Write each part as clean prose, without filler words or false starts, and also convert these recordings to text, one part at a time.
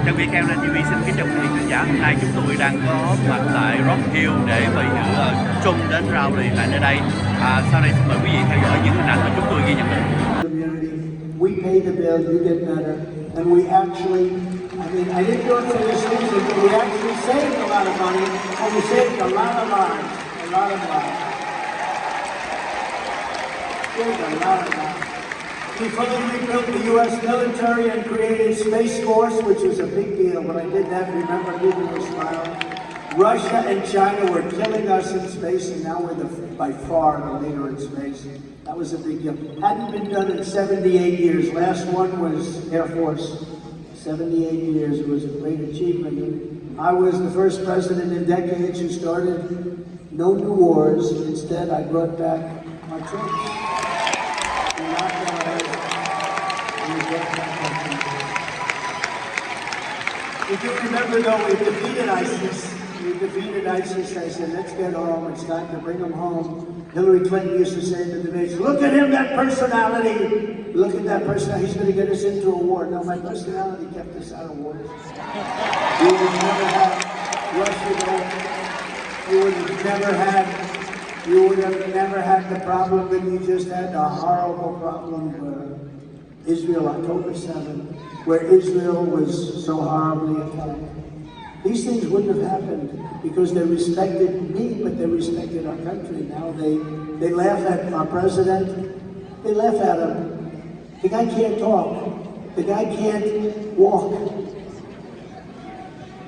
Trang Viet Carolina TV xin kính chào quý vị khán giả. Hôm nay chúng tôi đang có mặt tại Rock Hill để mời dự Trung đến rally tại nơi đây. Sau đây xin mời quý vị theo dõi những hình ảnh mà chúng tôi ghi nhận được. We pay the bill, you get better, and we actually, I mean, I didn't do it for this reason, but we actually saved a lot of money, and we saved a lot of lives, a lot of lives. Saved a lot of lives. We fully rebuilt the U.S. military and created Space Force, which was a big deal. When I did that, remember, people were smiling. Russia and China were killing us in space, and now we're by far the leader in space. That was a big deal. Hadn't been done in 78 years. Last one was Air Force. 78 years. It was a great achievement. I was the first president in decades who started no new wars. Instead, I brought back our troops. We knocked down ISIS, and we brought back our troops. If you remember, though, we defeated ISIS. I said, let's get home. It's time to bring them home. Hillary Clinton used to say to the nation, look at him, that personality. Look at that personality. He's going to get us into a war. No, my personality kept us out of wars. We would never have Russia there. You would have never had the problem that you just had, the horrible problem where Israel, October 7th, where Israel was so horribly attacked. These things wouldn't have happened because they respected me, but they respected our country. Now they laugh at our president. They laugh at him. The guy can't talk. The guy can't walk.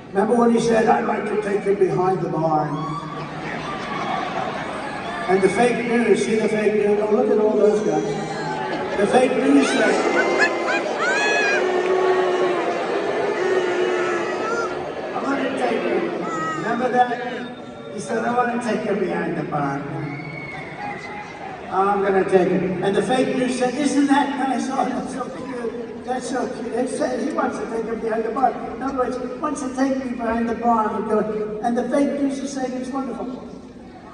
Remember when he said, I'd like to take him behind the barn. And the fake news, see the fake news? Oh, look at all those guys. The fake news said, remember that? He said, I want to take him behind the barn. I'm going to take him. And the fake news said, isn't that nice? Oh, that's so cute. That's so cute. It said he wants to take him behind the barn. In other words, he wants to take me behind the barn. And the fake news is saying it's wonderful.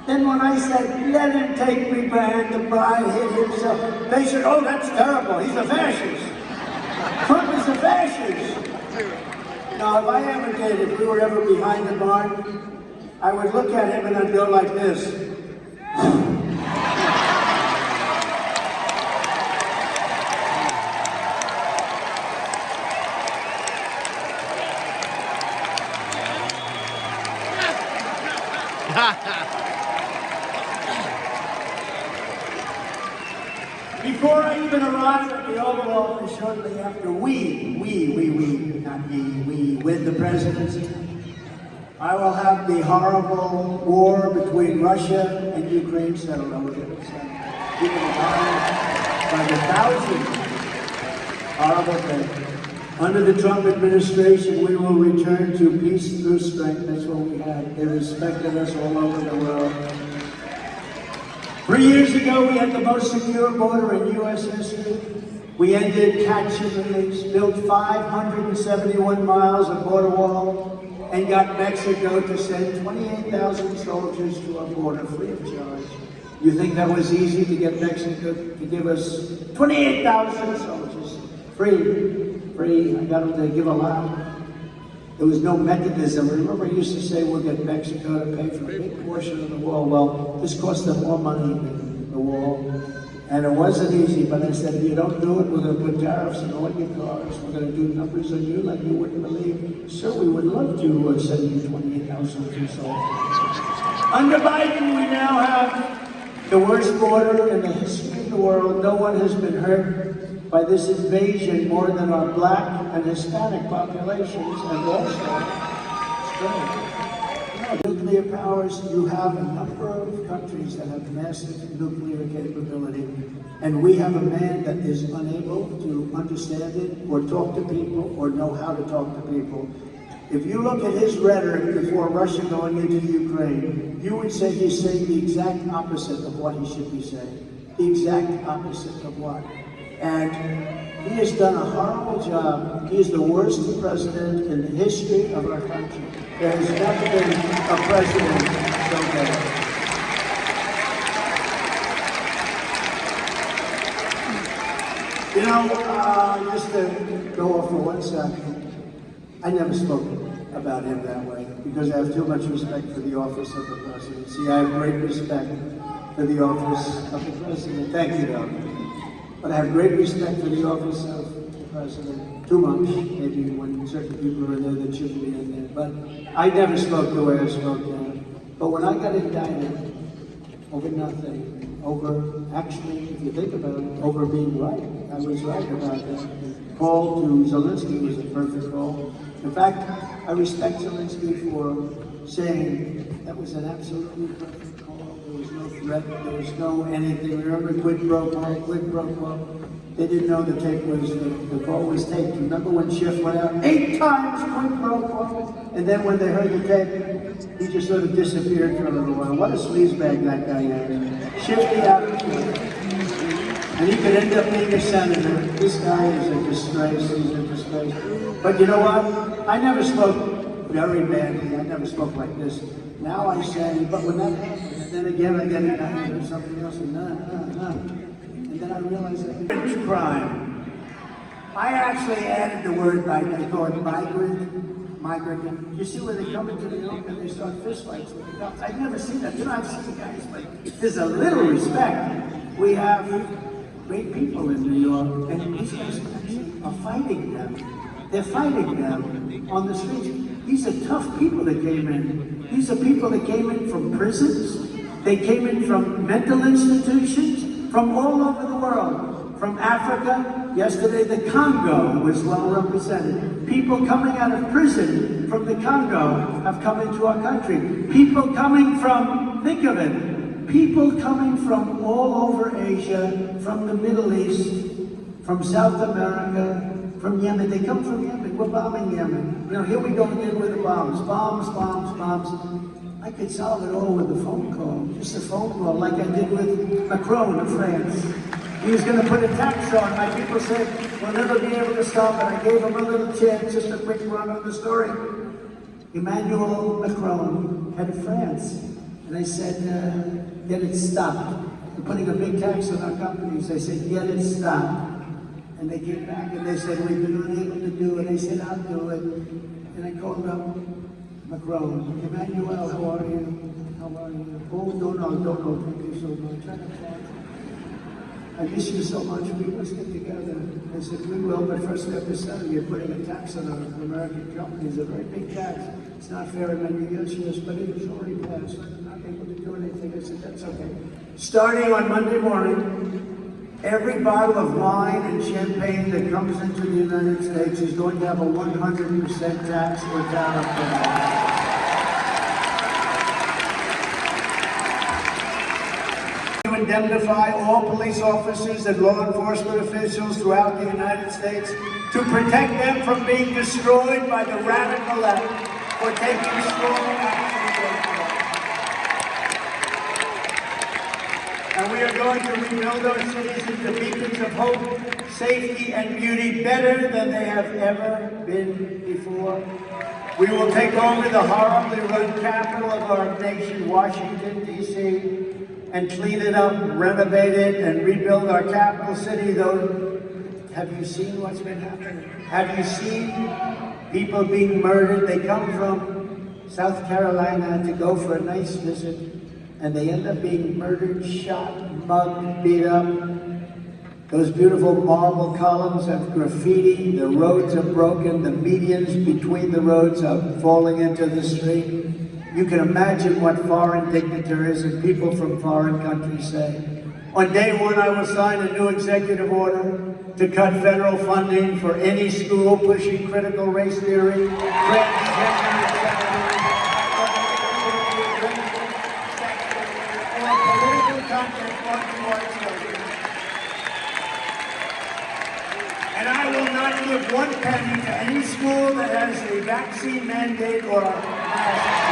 Then when I said, let him take me behind the barn, hit himself, they said, oh, that's terrible. He's a fascist. Trump is a fascist. Now, if I ever did, if we were ever behind the barn, I would look at him and I'd go like this. Before I even arrived at the Oval Office, shortly after we, not me, we win the presidency, I will have the horrible war between Russia and Ukraine settled over there. People are dying by the thousands. Horrible thing. Under the Trump administration, we will return to peace through strength. That's what we had. They respected us all over the world. 3 years ago, we had the most secure border in U.S. history. We ended catch and release, built 571 miles of border wall, and got Mexico to send 28,000 soldiers to our border free of charge. You think that was easy to get Mexico to give us 28,000 soldiers? Free. I got them to give a lot. There was no mechanism. Remember, I used to say we'll get Mexico to pay for a big portion of the wall. Well, this cost them more money than the wall. And it wasn't easy, but I said, if you don't do it, we're going to put tariffs on all your cars. We're going to do numbers on you like you wouldn't believe. Sir, we would love to send you 28,000 soldiers. Under Biden, we now have the worst border in the history of the world. No one has been hurt by this invasion more than our black and Hispanic populations, and also nuclear powers. You have a number of countries that have massive nuclear capability, and we have a man that is unable to understand it or talk to people or know how to talk to people. If you look at his rhetoric before Russia going into Ukraine, you would say he's saying the exact opposite of what he should be saying. The exact opposite of what? And he has done a horrible job. He is the worst president in the history of our country. There has never been a president so bad. You know, just to go off for 1 second, I never spoke about him that way because I have too much respect for the office of the presidency. I have great respect for the office of the president. Thank you, though. But I have great respect for the office of the president. Too much, maybe when certain people are in there that shouldn't be in there. But I never spoke the way I spoke now. But when I got indicted over nothing, over, actually, if you think about it, over being right, I was right about that. Call to Zelensky was a perfect call. In fact, I respect Zelensky for saying that was an absolutely perfect call. There was no threat, there was no anything. Remember quid pro quo, quid pro quo? They didn't know the tape was, the call was taped. Remember when Schiff went out 8 times quid pro quo? And then when they heard the tape, he just sort of disappeared for a little while. What a sleazebag that guy is. Schiff the attitude. And he could end up being a senator. This guy is a disgrace, he's a disgrace. But you know what? I never spoke very badly. I never spoke like this. Now I say, but when that happens, and then again I get indicted or something else, and and then I realize that it's crime. I actually added the word, I call it migrant. You see where they come into New York and they start fistfights with the cops. I've never seen that. You know, I've seen guys like, there's a little respect. We have great people in New York, and these guys actually are fighting them. They're fighting them on the streets. These are tough people that came in. These are people that came in from prisons. They came in from mental institutions, from all over the world. From Africa, yesterday the Congo was well represented. People coming out of prison from the Congo have come into our country. People coming from, think of it, people coming from all over Asia, from the Middle East, from South America, from Yemen. They come from Yemen. We're bombing Yemen. You know, here we go again with the bombs. Bombs. I could solve it all with a phone call. Just a phone call, like I did with Macron of France. He was going to put a tax on. My people said, we'll never be able to stop it. I gave him a little chance, just a quick run on the story. Emmanuel Macron, head of France. And I said, get it stopped. They're putting a big tax on our companies. I said, get it stopped. And they came back and they said, we've been unable to do it. I said, I'll do it. And I called up Macron. Emmanuel, how are you? How are you? Oh, don't, thank you so much. I miss you so much. We must get together. I said, we will, but first we have to settle. You're putting a tax on our American companies, a very big tax. It's not fair in many years, but it was already passed. I'm not able to do anything. I said, that's okay. Starting on Monday morning, every bottle of wine and champagne that comes into the United States is going to have a 100% tax or tariff on it. Indemnify all police officers and law enforcement officials throughout the United States to protect them from being destroyed by the radical left for taking strong action. And we are going to rebuild our cities into beacons of hope, safety, and beauty better than they have ever been before. We will take over the horribly run capital of our nation, Washington, D.C., and clean it up, renovate it, and rebuild our capital city. Though, have you seen what's been happening? Have you seen people being murdered? They come from South Carolina to go for a nice visit, and they end up being murdered, shot, mugged, beat up. Those beautiful marble columns have graffiti, the roads are broken, the medians between the roads are falling into the street. You can imagine what foreign dignitaries and people from foreign countries say. On day one, I will sign a new executive order to cut federal funding for any school pushing critical race theory, transgender, or political content harmful to our children. And I will not give one penny to any school that has a vaccine mandate or a mask.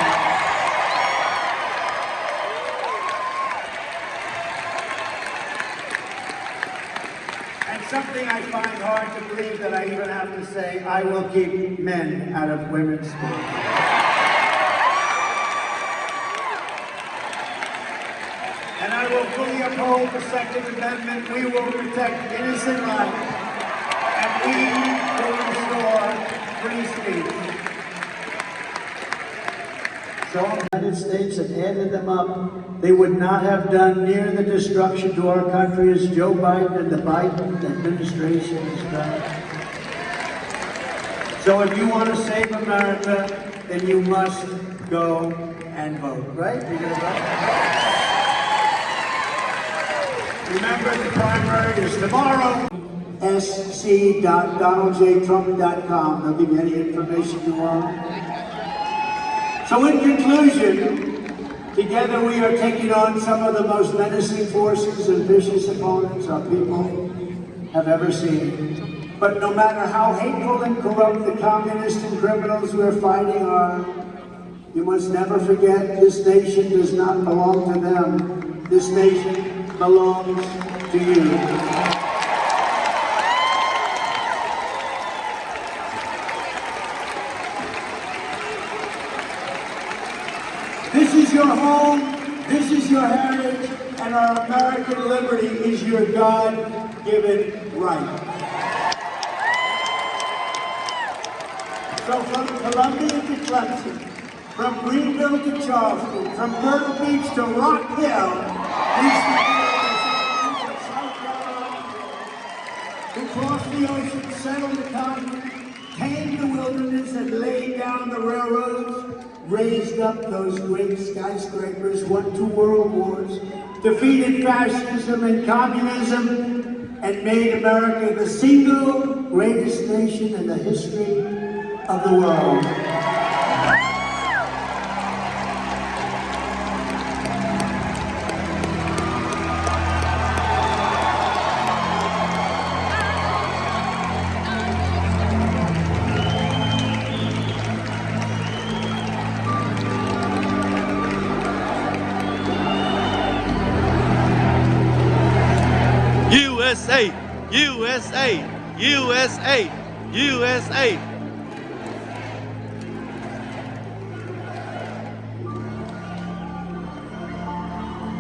Something I find hard to believe that I even have to say, I will keep men out of women's sports. And I will fully uphold the Second Amendment. We will protect innocent life, and we will restore free speech. So the United States had added them up, they would not have done near the destruction to our country as Joe Biden and the Biden administration has done. So if you want to save America, then you must go and vote, right? You're going to vote? Remember, the primary is tomorrow. sc.donaldjtrump.com. They'll give you any information you want. So in conclusion, together we are taking on some of the most menacing forces and vicious opponents our people have ever seen. But no matter how hateful and corrupt the communists and criminals we're fighting are, you must never forget this nation does not belong to them. This nation belongs to you. This is your home, this is your heritage, and our American liberty is your God-given right. So from Columbia to Clemson, from Greenville to Charleston, from Myrtle Beach to Rock Hill, we South Carolina, who crossed the ocean, settled the continent, tamed the wilderness, and laid down the railroads, raised up those great skyscrapers, won 2 world wars, defeated fascism and communism, and made America the single greatest nation in the history of the world. USA, USA, USA, USA.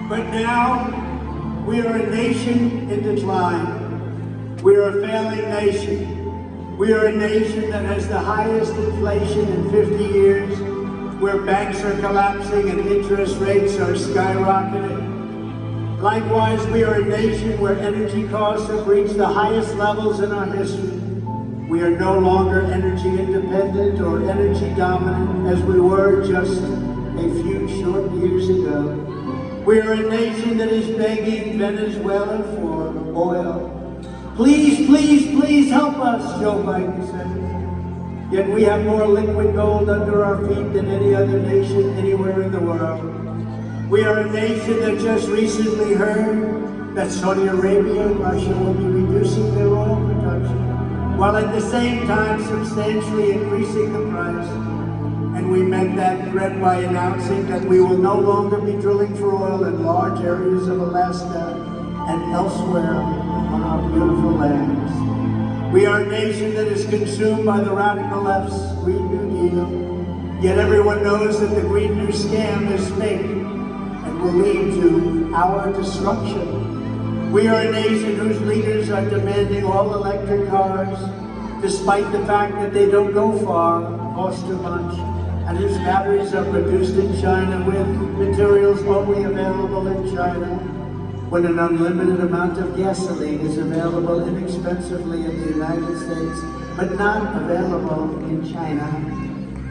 But now, we are a nation in decline. We are a failing nation. We are a nation that has the highest inflation in 50 years, where banks are collapsing and interest rates are skyrocketing. Likewise, we are a nation where energy costs have reached the highest levels in our history. We are no longer energy independent or energy dominant as we were just a few short years ago. We are a nation that is begging Venezuela for oil. Please, please, please help us, Joe Biden said. Yet we have more liquid gold under our feet than any other nation anywhere in the world. We are a nation that just recently heard that Saudi Arabia and Russia will be reducing their oil production, while at the same time substantially increasing the price. And we met that threat by announcing that we will no longer be drilling for oil in large areas of Alaska and elsewhere on our beautiful lands. We are a nation that is consumed by the radical left's Green New Deal, yet everyone knows that the Green New scam is fake and will lead to our destruction. We are a nation whose leaders are demanding all electric cars, despite the fact that they don't go far, cost too much, and whose batteries are produced in China with materials only available in China, when an unlimited amount of gasoline is available inexpensively in the United States, but not available in China.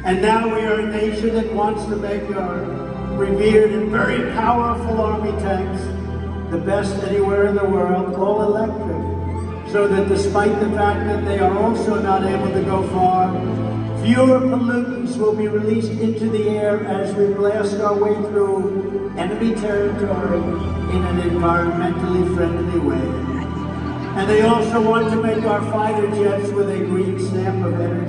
And now we are a nation that wants to make our revered and very powerful army tanks the best anywhere in the world, all electric, so that despite the fact that they are also not able to go far, fewer pollutants will be released into the air as we blast our way through enemy territory in an environmentally friendly way. And they also want to make our fighter jets with a green stamp of energy